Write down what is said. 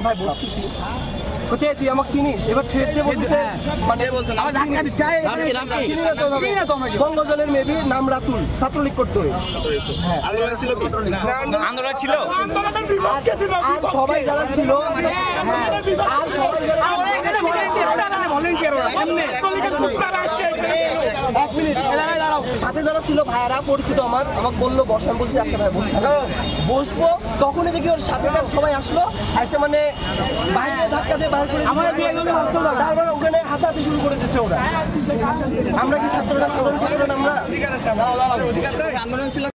ভাই বসতেছি কোচে তুই আমাকে চিনিস এবার ট্রেড দিয়ে বলতেছে মানে বঙ্গজলের মেবি নাম রাতুল ছাত্রলীগ করতে হয় আন্দোলন ছিল আর সবাই যারা ছিল আর সবাই যারা সাথে যারা ছিল ভাইয়ারা পরিচিত আমাকে বললো বসে, আমি বলছি আচ্ছা ভাই বসবো। তখনই দেখি ওর সাথে সবাই আসলো, এসে মানে বাইরে ধাক্কা দিয়ে বাইরে করে তারপরে ওখানে হাতাহাতি শুরু করে দিচ্ছে ওরা। আমরা কি ছাত্ররা সাধারণ ছাত্ররা আমরা আন্দোলন ছিল।